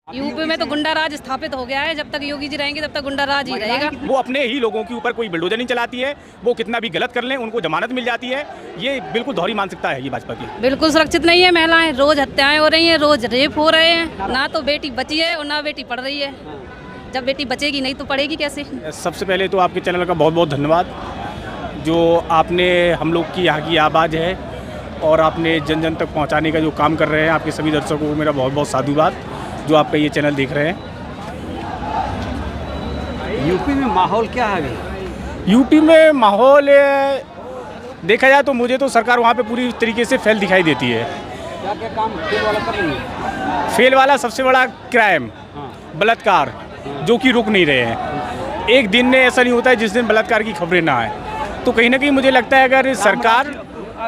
UP में तो गुंडा राज स्थापित हो गया है। जब तक योगी जी रहेंगे तब तक गुंडा राज ही रहेगा। वो अपने ही लोगों के ऊपर कोई बुलडोजर नहीं चलाती है, वो कितना भी गलत कर लें उनको जमानत मिल जाती है। ये बिल्कुल दोहरी मानसिकता है ये भाजपा की। बिल्कुल सुरक्षित नहीं है महिलाएं, रोज हत्याएं हो रही हैं, रोज रेप हो रहे हैं। ना तो बेटी बची है और ना बेटी पढ़ रही है। जब बेटी बचेगी नहीं तो पढ़ेगी कैसे। सबसे पहले तो आपके चैनल का बहुत बहुत धन्यवाद, जो आपने हम लोग की यहाँ की आवाज़ है और आपने जन जन तक पहुँचाने का जो काम कर रहे हैं। आपके सभी दर्शकों को मेरा बहुत बहुत साधुवाद जो आपका ये चैनल देख रहे हैं। यूपी में माहौल क्या है अभी? यूपी में माहौल देखा जाए तो मुझे तो सरकार वहाँ पे पूरी तरीके से फेल दिखाई देती है। क्या क्या काम फेल वाला कर रही है? फेल वाला सबसे बड़ा क्राइम, बलात्कार, जो कि रुक नहीं रहे हैं। एक दिन में ऐसा नहीं होता है जिस दिन बलात्कार की खबरें ना आए। तो कहीं ना कहीं मुझे लगता है अगर सरकार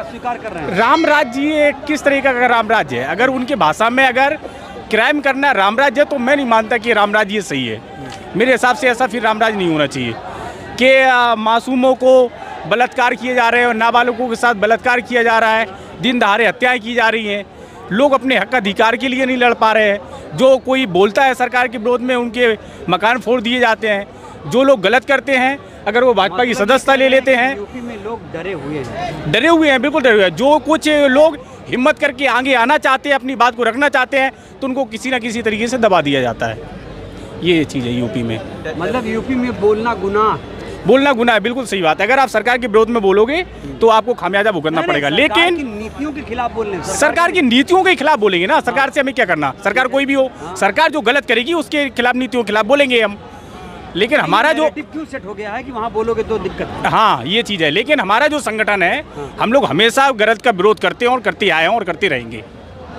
स्वीकार कर रहे हैं राम राज्य ये किस तरीके का राम राज्य है, अगर उनके भाषा में अगर क्राइम करना राम राज्य है तो मैं नहीं मानता कि राम राज्य ये सही है। मेरे हिसाब से ऐसा फिर राम राज्य नहीं होना चाहिए कि मासूमों को बलात्कार किए जा रहे हैं और नाबालिगों के साथ बलात्कार किया जा रहा है, दिन दहाड़े हत्याएं की जा रही हैं, लोग अपने हक अधिकार के लिए नहीं लड़ पा रहे हैं। जो कोई बोलता है सरकार के विरोध में उनके मकान फोड़ दिए जाते हैं। जो लोग गलत करते हैं अगर वो भाजपा की सदस्यता ले लेते हैं। यूपी में लोग डरे हुए हैं, बिल्कुल डरे हुए हैं। जो कुछ लोग हिम्मत करके आगे आना चाहते हैं, अपनी बात को रखना चाहते हैं, तो उनको किसी ना किसी तरीके से दबा दिया जाता है। ये चीज़ है यूपी में। मतलब यूपी में बोलना गुनाह है, बिल्कुल सही बात है। अगर आप सरकार के विरोध में बोलोगे तो आपको खामियाजा भुगतना पड़ेगा। लेकिन नीतियों के खिलाफ बोलने, सरकार की नीतियों के खिलाफ बोलेंगे ना। सरकार से हमें क्या करना, सरकार कोई भी हो, सरकार जो गलत करेगी उसके खिलाफ, नीतियों के खिलाफ बोलेंगे हम। लेकिन हमारा जो क्यों सेट हो गया है कि वहाँ बोलोगे तो दिक्कत है। हाँ, ये चीज़ है। लेकिन हमारा जो संगठन है, हम लोग हमेशा गलत का विरोध करते हैं और करते आए हैं और करते रहेंगे।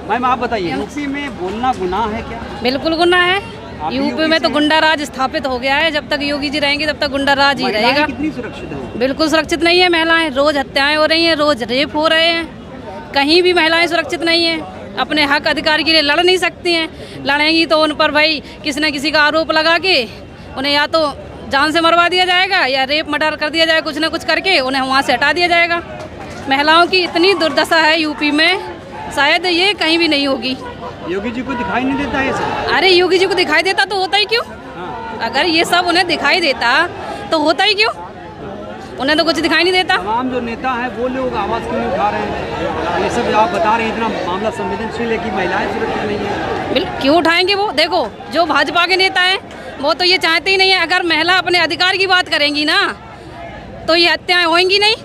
मैम आप बताइए, यूपी में बोलना गुनाह है क्या? बिल्कुल गुनाह है। यूपी में तो गुंडा राज स्थापित हो गया है। जब तक योगी जी रहेंगे तब तक गुंडा राज ही रहेगा। कितनी सुरक्षित है? बिल्कुल सुरक्षित नहीं है महिलाएं, रोज हत्याएं हो रही हैं, रोज रेप हो रहे हैं। कहीं भी महिलाएं सुरक्षित नहीं है। अपने हक अधिकार के लिए लड़ नहीं सकती हैं। लड़ेंगी तो उन पर भाई किसी न किसी का आरोप लगा के उन्हें या तो जान से मरवा दिया जाएगा या रेप मर्डर कर दिया जाएगा, कुछ ना कुछ करके उन्हें वहाँ से हटा दिया जाएगा। महिलाओं की इतनी दुर्दशा है यूपी में, शायद ये कहीं भी नहीं होगी। योगी जी को दिखाई नहीं देता है सब? अरे योगी जी को दिखाई देता तो होता ही क्यों? अगर ये सब उन्हें दिखाई देता तो होता ही क्यों? उन्हें तो कुछ दिखाई नहीं देता। तमाम जो नेता हैं वो लोग आवाज़ क्यों नहीं उठा रहे हैं? ये सब आप बता रहे हैं, इतना मामला संवेदनशील है कि महिलाएं सुरक्षित नहीं है। क्यों उठाएंगे वो? देखो जो भाजपा के नेता हैं वो तो ये चाहते ही नहीं है। अगर महिला अपने अधिकार की बात करेंगी ना तो ये हत्याएं होंगी नहीं,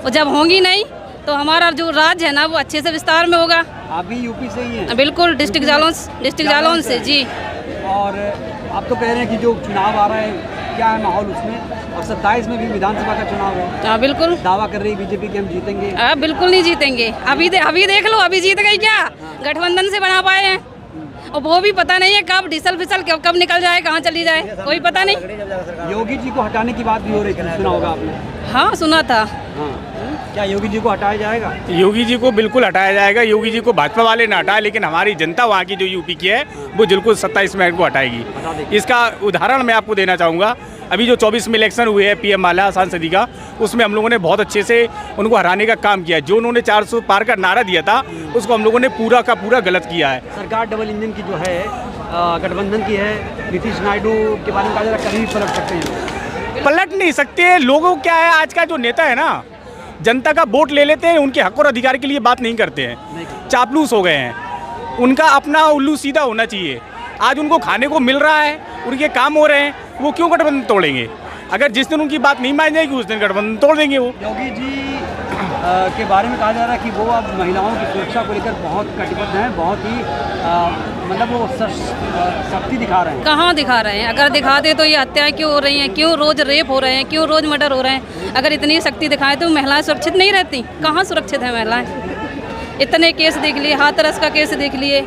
और जब होंगी नहीं तो हमारा जो राज्य है ना वो अच्छे से विस्तार में होगा। आप भी यूपी से ही हैं? बिल्कुल, डिस्ट्रिक्ट जालौन से जी। और आप तो कह रहे हैं कि जो चुनाव आ रहा है क्या है माहौल उसमें, और 27 में भी विधानसभा का चुनाव है। हाँ बिल्कुल। दावा कर रही है बीजेपी कि हम जीतेंगे। बिल्कुल नहीं जीतेंगे। अभी देख लो, अभी जीत गई क्या? गठबंधन से बना पाए हैं और वो भी पता नहीं है कब डिसल फिसल कब निकल जाए, कहाँ चली जाए, कोई पता नहीं। योगी जी को हटाने की बात भी हो रही थी, सुना होगा आपने? हाँ सुना था। हाँ, क्या योगी जी को हटाया जाएगा? योगी जी को बिल्कुल हटाया जाएगा। योगी जी को भाजपा वाले ना हटाए, लेकिन हमारी जनता वहाँ की जो यूपी की है वो बिल्कुल 27 में को हटाएगी। इसका उदाहरण मैं आपको देना चाहूँगा। अभी जो 24 में इलेक्शन हुए हैं पीएम वाला सांसदी का, उसमें हम लोगों ने बहुत अच्छे से उनको हराने का काम किया। जो उन्होंने 400 पार का नारा दिया था उसको हम लोगों ने पूरा का पूरा गलत किया है। सरकार डबल इंजन की जो है गठबंधन की है, नीतीश नायडू के बारे में कहा जा रहा है कभी भी पलट सकते हैं। पलट नहीं सकते। लोगों क्या है, आज का जो नेता है ना, जनता का वोट ले लेते हैं, उनके हक और अधिकार के लिए बात नहीं करते हैं, चापलूस हो गए हैं। उनका अपना उल्लू सीधा होना चाहिए। आज उनको खाने को मिल रहा है, उनके काम हो रहे हैं, वो क्यों गठबंधन तोड़ेंगे? अगर जिस दिन उनकी बात नहीं मानी जाएगी उस दिन गठबंधन तोड़ देंगे वो। योगी जी के बारे में कहा जा रहा है कि वो अब महिलाओं की सुरक्षा को लेकर बहुत कटिबद्ध हैं, बहुत ही मतलब वो शक्ति दिखा रहे हैं। कहाँ दिखा रहे हैं? अगर दिखाते तो ये हत्याएं क्यों हो रही हैं, क्यों रोज रेप हो रहे हैं, क्यों रोज मर्डर हो रहे हैं? अगर इतनी शक्ति दिखाएं तो महिलाएं सुरक्षित नहीं रहती। कहाँ सुरक्षित है महिलाएं? इतने केस देख लिए, हाथरस का केस देख लिए,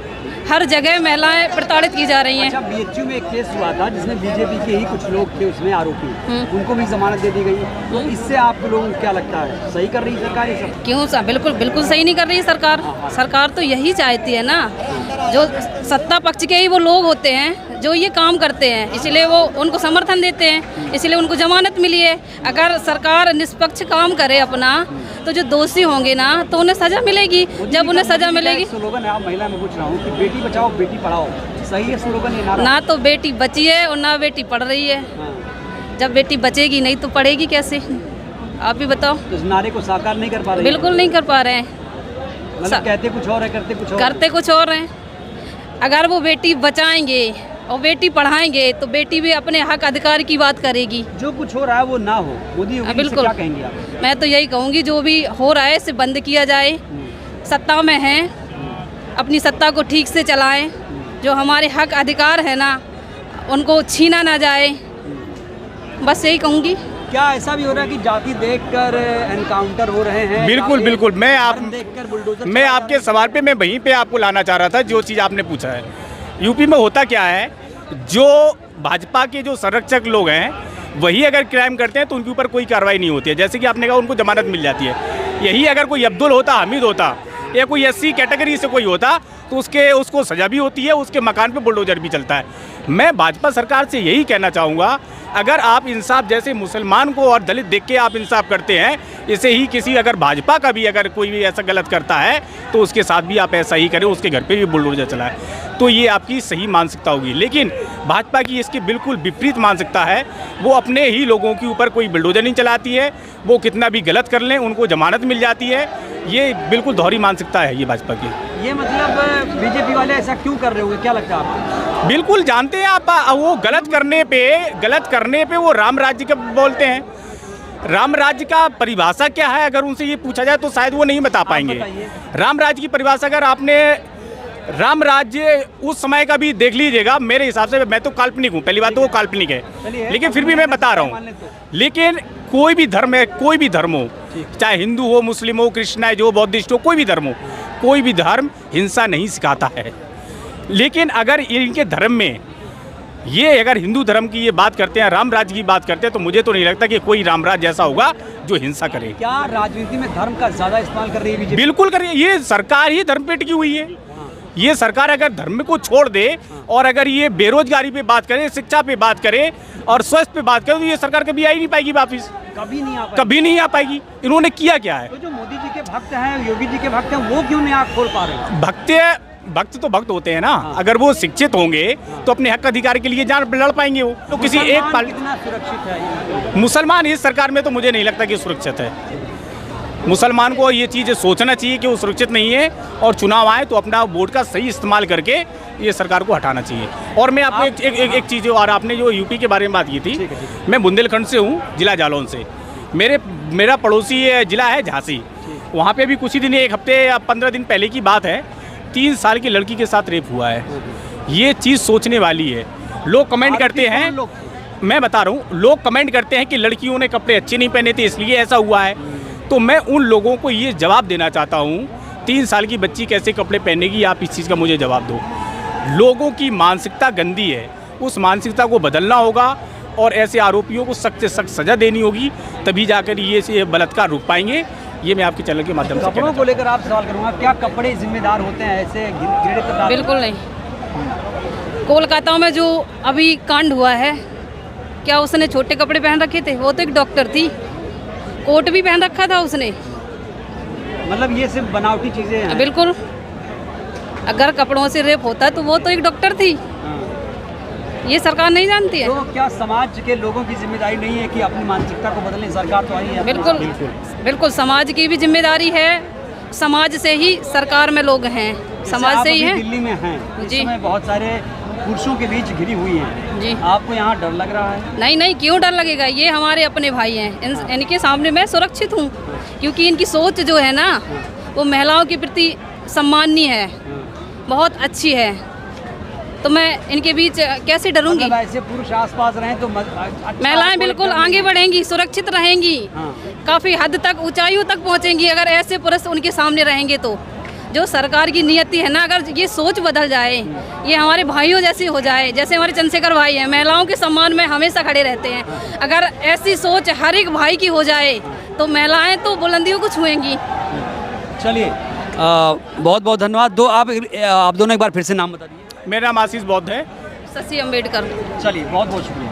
हर जगह महिलाएं प्रताड़ित की जा रही हैं। अच्छा, बीएचयू में एक केस हुआ था जिसमें बीजेपी के ही कुछ लोग थे उसमें आरोपी, उनको भी जमानत दे दी गई। तो इससे आप लोगों को क्या लगता है, सही कर रही है सरकार ये सब? क्यों बिल्कुल सही नहीं कर रही सरकार। सरकार तो यही चाहती है ना, जो सत्ता पक्ष के ही वो लोग होते हैं जो ये काम करते हैं, इसलिए वो उनको समर्थन देते हैं, इसलिए उनको जमानत मिली है। अगर सरकार निष्पक्ष काम करे अपना, तो जो दोषी होंगे ना तो उन्हें सजा मिलेगी। जब उन्हें सजा मिलेगी, स्लोगन है, आप महिला में पूछ रहा हूँ कि बेटी बचाओ बेटी पढ़ाओ, सही है स्लोगन ये नारा? ना तो बेटी बची है और ना बेटी पढ़ रही है। हाँ। जब बेटी बचेगी नहीं तो पढ़ेगी कैसे? आप भी बताओ। तो इस नारे को साकार नहीं कर पा रहे? बिल्कुल नहीं कर पा रहे हैं। मतलब कहते कुछ और है, करते कुछ और। करते कुछ और हैं। अगर वो बेटी बचाएंगे और बेटी पढ़ाएंगे तो बेटी भी अपने हक अधिकार की बात करेगी। जो कुछ हो रहा है वो ना हो, मोदी योगी से बिल्कुल। क्या कहेंगे आप? मैं तो यही कहूँगी, जो भी हो रहा है इसे बंद किया जाए। सत्ता में हैं, अपनी सत्ता को ठीक से चलाएं। जो हमारे हक अधिकार है ना, उनको छीना ना जाए, बस यही कहूँगी। क्या ऐसा भी हो रहा है कि जाति देखकर एनकाउंटर हो रहे हैं? बिल्कुल बिल्कुल। देखकर बुलडोजर मैं आपके सवाल पे मैं वहीं पे आपको लाना चाह रहा था, जो चीज़ आपने पूछा है। यूपी में होता क्या है, जो भाजपा के जो संरक्षक लोग हैं वही अगर क्राइम करते हैं तो उनके ऊपर कोई कार्रवाई नहीं होती है। जैसे कि आपने कहा उनको जमानत मिल जाती है। यही अगर कोई अब्दुल होता, हामिद होता या कोई एससी कैटेगरी से कोई होता तो उसको सज़ा भी होती है, उसके मकान पे बुलडोजर भी चलता है। मैं भाजपा सरकार से यही कहना चाहूँगा, अगर आप इंसाफ, जैसे मुसलमान को और दलित देख के आप इंसाफ करते हैं, इसे ही किसी अगर भाजपा का भी अगर कोई भी ऐसा गलत करता है तो उसके साथ भी आप ऐसा ही करें, उसके घर पे भी बुलडोजर चलाएं, तो ये आपकी सही मानसिकता होगी। लेकिन भाजपा की इसकी बिल्कुल विपरीत मानसिकता है। वो अपने ही लोगों के ऊपर कोई बुलडोजर नहीं चलाती है, वो कितना भी गलत कर लें उनको जमानत मिल जाती है। ये बिल्कुल दोहरी मानसिकता है ये भाजपा की। ये मतलब बीजेपी वाले ऐसा क्यों कर रहे होंगे, क्या लगता है आपको? बिल्कुल जानते हैं आप, वो गलत करने पे वो राम राज्य का बोलते हैं। राम राज्य का परिभाषा क्या है अगर उनसे ये पूछा जाए तो शायद वो नहीं बता पाएंगे। राम राज्य की परिभाषा अगर आपने राम राज्य उस समय का भी देख लीजिएगा, मेरे हिसाब से, मैं तो काल्पनिक हूँ, पहली बात तो वो काल्पनिक है, लेकिन फिर भी मैं बता रहा हूँ, लेकिन कोई भी धर्म है, कोई भी धर्म हो, चाहे हिंदू हो, मुस्लिम हो, कृष्ण है, जो बौद्धिस्ट हो, कोई भी धर्म हो, कोई भी धर्म हिंसा नहीं सिखाता है। लेकिन अगर इनके धर्म में ये अगर हिंदू धर्म की ये बात करते हैं, राम राज्य की बात करते हैं, तो मुझे तो नहीं लगता कि कोई राम राज्य ऐसा होगा जो हिंसा करे। क्या राजनीति में धर्म का ज्यादा इस्तेमाल कर रही है बीजेपी? बिल्कुल कर रही है। ये सरकार ही धर्म पे टिकी हुई है। ये सरकार अगर धर्म को छोड़ दे और अगर ये बेरोजगारी पे बात करे, शिक्षा पे बात करे और स्वास्थ्य पे बात करे, तो ये सरकार कभी आ ही नहीं पाएगी वापिस, कभी नहीं आ पाएगी। इन्होंने किया क्या है? तो जो मोदी जी के भक्त हैं, योगी जी के भक्त हैं, वो क्यों नहीं आँख खोल पा रहे? भक्त तो भक्त होते हैं ना। अगर वो शिक्षित होंगे तो अपने हक अधिकार के लिए जान लड़ पाएंगे। वो तो किसी एक कितना सुरक्षित है मुसलमान इस सरकार में? तो मुझे नहीं लगता कि सुरक्षित है। मुसलमान को ये चीज़ सोचना चाहिए कि वो सुरक्षित नहीं है, और चुनाव आए तो अपना वोट का सही इस्तेमाल करके ये सरकार को हटाना चाहिए। और मैं आपको एक चीज़, और आपने जो यूपी के बारे में बात की थी, मैं बुंदेलखंड से हूँ, जिला जालौन से। मेरा पड़ोसी जिला है झांसी। वहाँ पे भी कुछ ही दिन, एक हफ्ते या 15 दिन पहले की बात है, 3 साल की लड़की के साथ रेप हुआ है। ये चीज़ सोचने वाली है। लोग कमेंट करते हैं, मैं बता रहा हूँ, लोग कमेंट करते हैं कि लड़कियों ने कपड़े अच्छे नहीं पहने थे इसलिए ऐसा हुआ है। तो मैं उन लोगों को ये जवाब देना चाहता हूँ, 3 साल की बच्ची कैसे कपड़े पहनेगी, आप इस चीज़ का मुझे जवाब दो। लोगों की मानसिकता गंदी है, उस मानसिकता को बदलना होगा और ऐसे आरोपियों को सख्त से सख्त सज़ा देनी होगी, तभी जाकर ये बलात्कार रुक पाएंगे। ये मैं आपके चैनल के माध्यम से कपड़ों को लेकर आप सवाल करूँगा, क्या कपड़े जिम्मेदार होते हैं ऐसे घृणित? बिल्कुल नहीं। कोलकाता में जो अभी कांड हुआ है, क्या उसने छोटे कपड़े पहन रखे थे? वो तो एक डॉक्टर थी, कोट भी पहन रखा था उसने। मतलब ये सिर्फ बनावटी चीज़ें हैं? बिल्कुल। अगर कपड़ों से रेप होता तो वो तो एक डॉक्टर थी। ये सरकार नहीं जानती है। तो क्या समाज के लोगों की जिम्मेदारी नहीं है कि अपनी मानसिकता को बदलें? सरकार तो आई है। बिल्कुल बिल्कुल, समाज की भी जिम्मेदारी है। समाज से ही सरकार में लोग हैं, समाज से ही हैं। दिल्ली में हैं जी, बहुत सारे पुरुषों के बीच घिरी हुई हैं जी। आपको यहाँ डर लग रहा है? नहीं, क्यों डर लगेगा? ये हमारे अपने भाई हैं, इनके सामने मैं सुरक्षित हूँ, क्योंकि इनकी सोच जो है ना, वो महिलाओं के प्रति सम्माननीय है, बहुत अच्छी है। तो मैं इनके बीच कैसे डरूंगी? मतलब ऐसे पुरुष आसपास रहें तो महिलाएं बिल्कुल आगे बढ़ेंगी, सुरक्षित रहेंगी, काफ़ी हद तक ऊंचाइयों तक पहुंचेंगी अगर ऐसे पुरुष उनके सामने रहेंगे। तो जो सरकार की नियति है ना, अगर ये सोच बदल जाए, ये हमारे भाइयों जैसे हो जाए, जैसे हमारे चंद्रशेखर भाई हैं, महिलाओं के सम्मान में हमेशा खड़े रहते हैं, अगर ऐसी सोच हर एक भाई की हो जाए तो महिलाएं तो बुलंदियों को छुएंगी। चलिए, बहुत बहुत धन्यवाद। आप दोनों एक बार फिर से नाम बता दीजिए। मेरा नाम आशीष बौद्ध है, शशि अम्बेडकर। चलिए बहुत बहुत शुक्रिया।